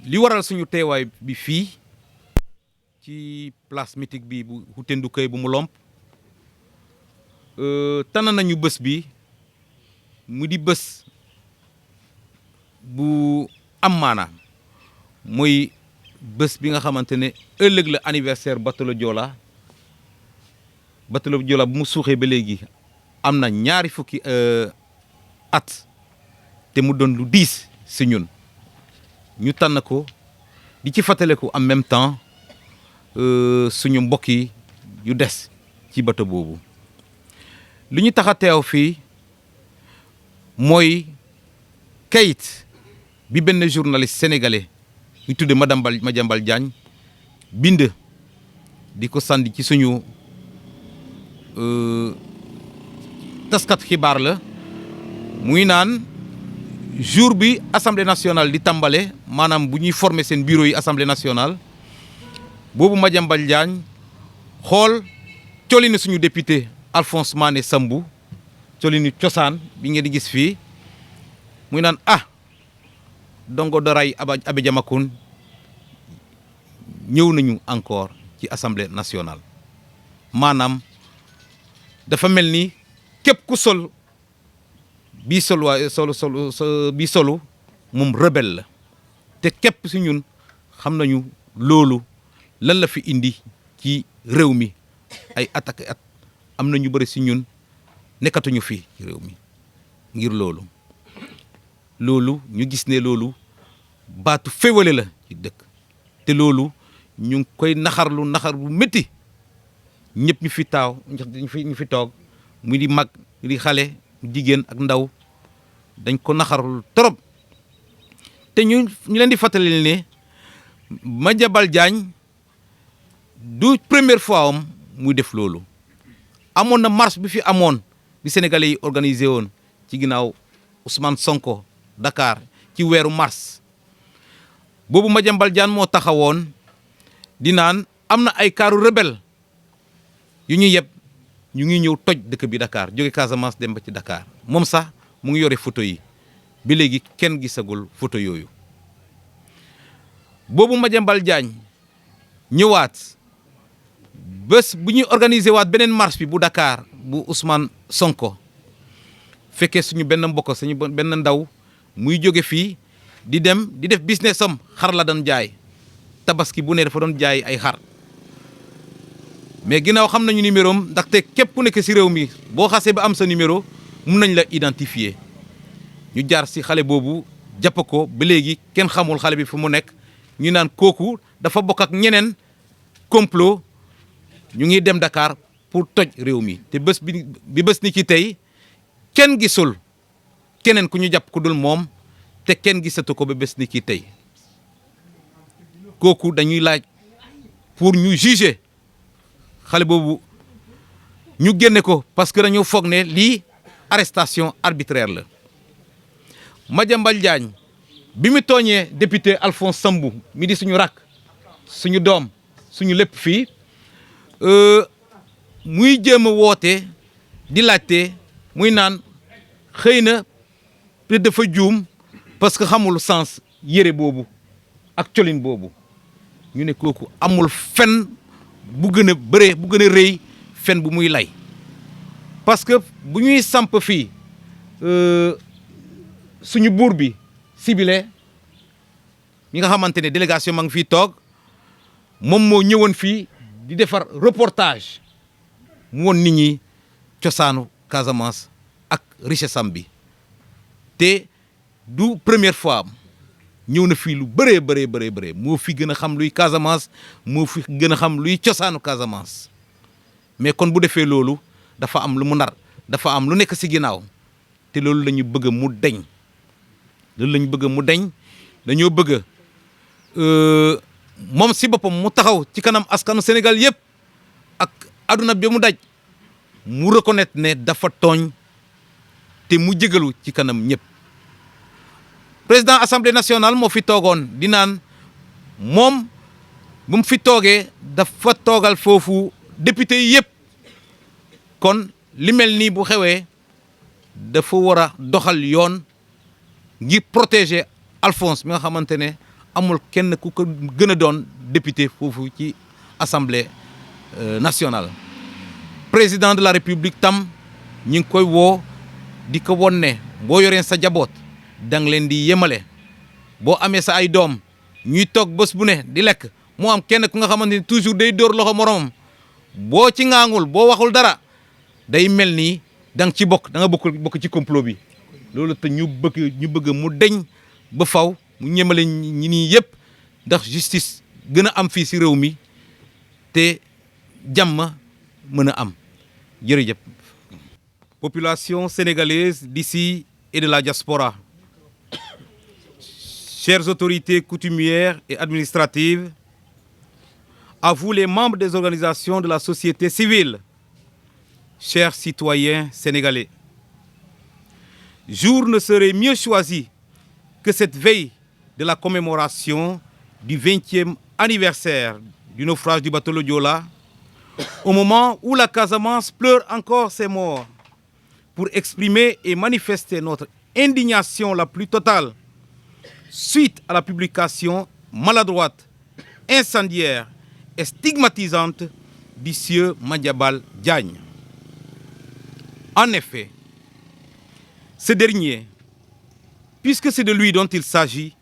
li waral suñu teewaay bi fii ci place mythique bi bu Houtendu Kay bu mu lomp tànn nañu bés bi mu di bés bu am maanaam mooy bés bi nga xamante ne ëllëg la anniversaire bateau Joola bu mu suuxee ba léegi am na ñaari fukki at te mu doon lu diis si ñun ñu tànn ko di ci fàttaliku en même temps suñu mbokk yi yu des ci bateau boobu li ñu tax a teew fii mooy kayit bi benn journaliste sénégalais ñu tudde Madiambal Diagne bind di ko sànni ci suñu taskat xibaar la muy naan jour bi assemblée nationale di tàmbale maanaam bu ñuy former seen bureau yi assemblée nationale boobu Madiambal Diagne xool colini suñu député Alphonse Mané Sambou colini cosaan bi ngeen di gis fii muy naan Dongo Doray Abe Diamakhoune ñëw nañu encore ci assemblée nationale maanaam dafa mel ni képp ku sol bii solu moom rebelle la te képp si ñun xam nañu loolu lan la fi indi ci réew mi ay at am na ñu bëri si ñun nekkatuñu fii ci réew mi ngir loolu ñu gis ne loolu baatu féewale la ci dëkk te loolu ñu ngi koy naxar bu métti ñëpp ñu fi toog mu di mag mu di xale jigéen ak ndaw dañ ko naxarul trop te ñu leen di fàttali ne Madiambal Diagne du première fois am muy def loolu amoon na marche bi fi amoon bi sénégalais yi organisé woon ci ginnaaw Ousmane Sonko Dakar ci weeru mars boobu Madiambal Diagne moo taxawoon di naan am na ay kaaru rebelle yu ñu yeb ñu ngi ñëw toj dëkk bi Dakar jóge Casamance dem ba ci Dakar moom sax mu ngi yore photo yi bi léegi kenn gisagul photo yooyu boobu Madiambal Diagne ñëwaat bés bu ñuy organiser waat beneen marche bi bu Dakar bu Ousmane Sonko fekkee suñu benn mbokk suñu benn ndaw muy jóge fii di dem di def business am xar la doon jaay tabaski bu ne dafa doon jaay ay xar mais ginnaaw xam nañu numéro am ndaxte képp ku nekk si réew mi boo xasee ba am sa numéro mun nañ la identifier ñu jaar si xale boobu jàpp ko ba léegi kenn xamul xale bi fu mu nekk ñu naan kooku dafa bokk ak ñeneen complot ñu ngi dem Dakar pour toj réew mi te bés ni ci tey kenn gisul keneen ku ñu jàpp ku dul moom te kenn gisatu ko ba bés ni ci tey kooku dañuy laaj pour ñu juger xale boobu ñu génne ko parce que dañoo foog ne lii arrestation arbitraire la Madiambal Diagne bi mu tooñee député Alphonse Sambou mi di suñu rakk suñu doom suñu lépp fii muy jéem a woote di laajte muy naan xëy na peut dafa juum parce que xamul sens yére boobu ak colin boobu ñu ne kooku amul fen bu gën a bëree bu gën a rëy fen bu muy lay parce que bu ñuy samp fii suñu buur bi Sibile mi nga xamante ne délégation ma ngi fii toog moom moo ñëwoon fii di defar reportage mu woon nit ñi cosaanu Casamance ak richesse am bi te du première fois ñëw na fii lu bëree moo fi gën a xam luy Casamance moo fi gën a xam luy cosaanu Casamance mais kon bu defee loolu dafa am lu mu nar dafa am lu nekk ci ginnaaw te loolu la ñu bëgg mu deñ dañoo bëgg moom ci boppam mu taxaw ci kanam askanu Sénégal yëpp ak àdduna bi mu daj mu reconnaître ne dafa tooñ te mu jégalu ci kanam ñëpp président assemblée nationale moo fi toogoon di naan moom bu mu fi toogee dafa toogal foofu député yi yëpp kon li mel nii bu xewee dafa war a doxal yoon ngir protéger Alphonse mi nga xamante ne amul kenn ku ko gën a doon député foofu ci assemblée nationale. Président de la république tam ñi ngi koy woo di ko won ne boo yoreen sa jaboot da nga leen di yemale boo amee sa ay doom ñuy toog bés bu ne di lekk moo am kenn ku nga xamante ni toujours day dóor loxo moromam boo ci ŋaangul boo waxul dara day mel ni da nga ci bokk da nga bokk ci complot bi loolu te ñu bëgg mu deñ ba faw mu ñemale ñi nii yëpp ndax justice gën a am fii si réew mi te jàmm mën a am jërëjëf. Population sénégalaise d'ici et de la diaspora, chères autorités coutumières et administratives, à vous les membres des organisations de la société civile, chers citoyens sénégalais, jour ne serait mieux choisi que cette veille de la commémoration du 20e anniversaire du naufrage du bateau le Joola, au moment où la Casamance pleure encore ses morts, pour exprimer et manifester notre indignation la plus totale suite à la publication maladroite, incendiaire et stigmatisante du sieur Madiambal Diagne. En effet, ce dernier, puisque c'est de lui dont il s'agit,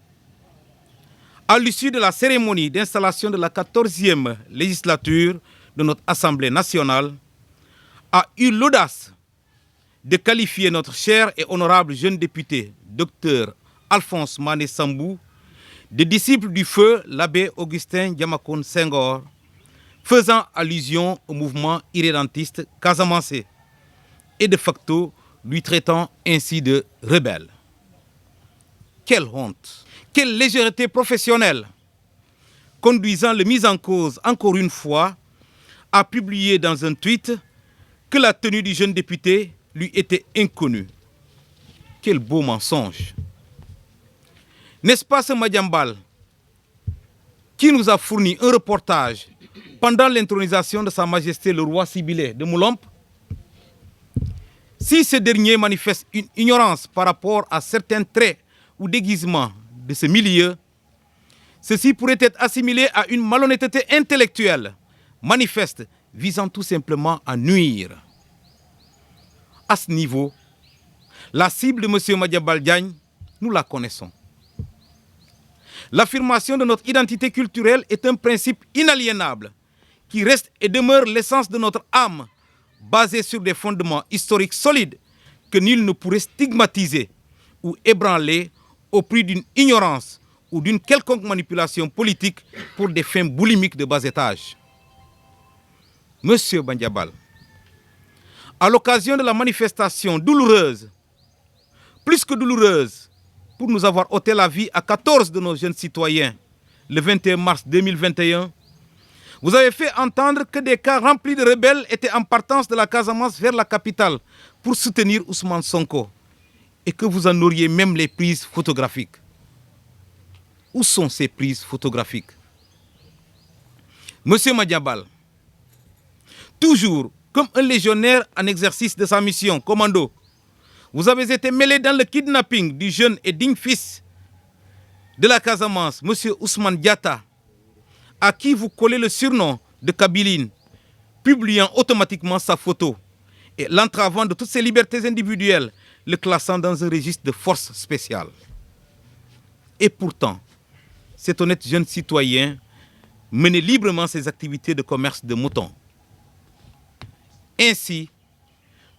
à l'issue de la cérémonie d'installation de la 14e législature de notre Assemblée nationale, a eu l'audace de qualifier notre cher et honorable jeune député, Dr Alphonse Mané Sambou, de disciple du feu l'abbé Augustin Diamakhoune Senghor, faisant allusion au mouvement irrédentiste casamançais et de facto lui traitant ainsi de rebelle. Quelle honte! Quelle légèreté professionnelle, conduisant le mis en cause, encore une fois, à publier dans un tweet que la tenue du jeune député lui était inconnue. Quel beau mensonge! N'est-ce pas ce Madiambal qui nous a fourni un reportage pendant l'intronisation de Sa Majesté le roi Sibylle de Moulomp? Si ce dernier manifeste une ignorance par rapport à certains traits ou déguisements de ce milieu, ceci pourrait être assimilé à une malhonnêteté intellectuelle manifeste visant tout simplement à nuire. À ce niveau, la cible de M. Madiambal Diagne, nous la connaissons. L'affirmation de notre identité culturelle est un principe inaliénable qui reste et demeure l'essence de notre âme, basée sur des fondements historiques solides que nul ne pourrait stigmatiser ou ébranler au prix d'une ignorance ou d'une quelconque manipulation politique pour des fins boulimiques de bas étage. Monsieur Madiambal, à l'occasion de la manifestation douloureuse, plus que douloureuse, pour nous avoir ôté la vie à 14 de nos jeunes citoyens le 21 mars 2021, vous avez fait entendre que des cas remplis de rebelles étaient en partance de la Casamance vers la capitale pour soutenir Ousmane Sonko et que vous en auriez même les prises photographiques. Où sont ces prises photographiques? Monsieur Madiambal, toujours comme un légionnaire en exercice de sa mission, commando, vous avez été mêlé dans le kidnapping du jeune et digne fils de la Casamance, monsieur Ousmane Diatta, à qui vous collez le surnom de Kabiline, publiant automatiquement sa photo et l'entravant de toutes ses libertés individuelles, le classant dans un registre de force spéciale. Et pourtant, cet honnête jeune citoyen menait librement ses activités de commerce de moutons. Ainsi,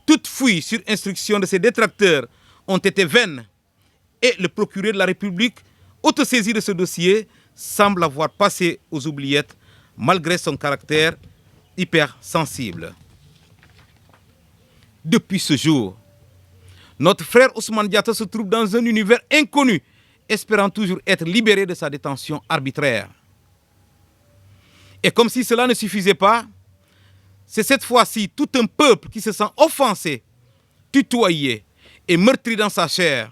toute fouille sur instruction de ses détracteurs ont été vaines et le procureur de la République, autosaisi de ce dossier, semble avoir passé aux oubliettes malgré son caractère hypersensible. Depuis ce jour, notre frère Ousmane Diatta se trouve dans un univers inconnu, espérant toujours être libéré de sa détention arbitraire. Et comme si cela ne suffisait pas, c'est cette fois-ci tout un peuple qui se sent offensé, tutoyé et meurtri dans sa chair,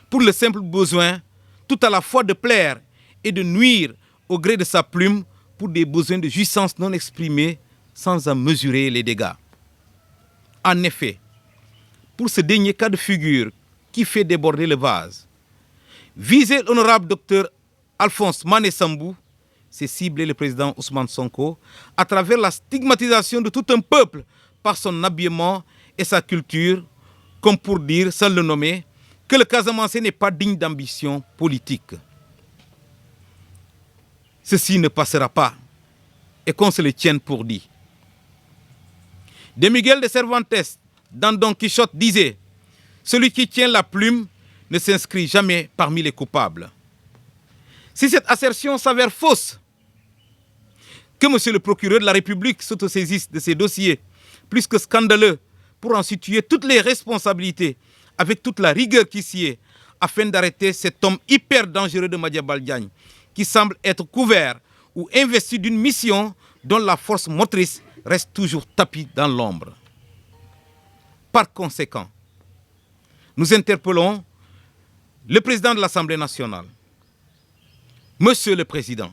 pour le simple besoin tout à la fois de plaire et de nuire au gré de sa plume pour des besoins de jouissance non exprimés sans en mesurer les dégâts. En effet, pour ce dernier cas de figure qui fait déborder le vase, viser l'honorable docteur Alphonse Mané Sambou, c'est cibler le président Ousmane Sonko à travers la stigmatisation de tout un peuple par son habillement et sa culture, comme pour dire, sans le nommer, que le Casamance n'est pas digne d'ambition politique. Ceci ne passera pas et qu'on se le tienne pour dit. De Miguel de Cervantes, dans Don Quichotte, disait « Celui qui tient la plume ne s'inscrit jamais parmi les coupables ». Si cette assertion s'avère fausse, que monsieur le procureur de la République s'autosaisisse de ces dossiers plus que scandaleux pour en situer toutes les responsabilités avec toute la rigueur qui s'y est, afin d'arrêter cet homme hyper dangereux de Madiambal Diagne qui semble être couvert ou investi d'une mission dont la force motrice reste toujours tapie dans l'ombre. Par conséquent, nous interpellons le président de l'Assemblée nationale. Monsieur le Président,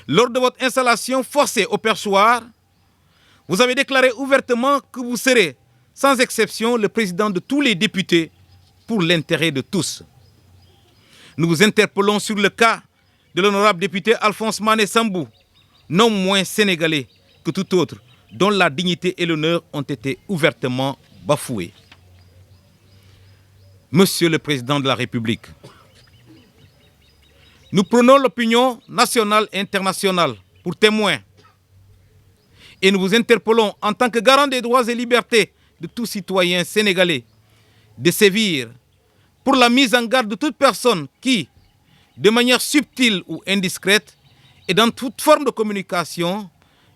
lors de votre installation forcée au perchoir, vous avez déclaré ouvertement que vous serez, sans exception, le président de tous les députés pour l'intérêt de tous. Nous vous interpellons sur le cas de l'honorable député Alphonse Mané Sambou, non moins sénégalais que tout autre, dont la dignité et l'honneur ont été ouvertement bafoués. Monsieur le Président de la République, nous prenons l'opinion nationale et internationale pour témoin et nous vous interpellons en tant que garant des droits et libertés de tout citoyen sénégalais de sévir pour la mise en garde de toute personne qui, de manière subtile ou indiscrète et dans toute forme de communication,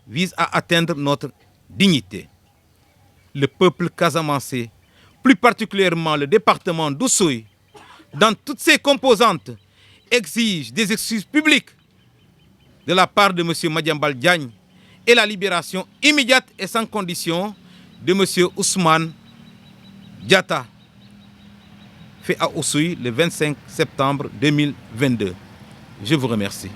vise à atteindre notre dignité. Le peuple casamançais, plus particulièrement le département d'Oussouye, dans toutes ses composantes, exige des excuses publiques de la part de M. Madiambal Diagne et la libération immédiate et sans condition de M. Ousmane Diatta, fait à Oussouye le 25 septembre 2022. Je vous remercie.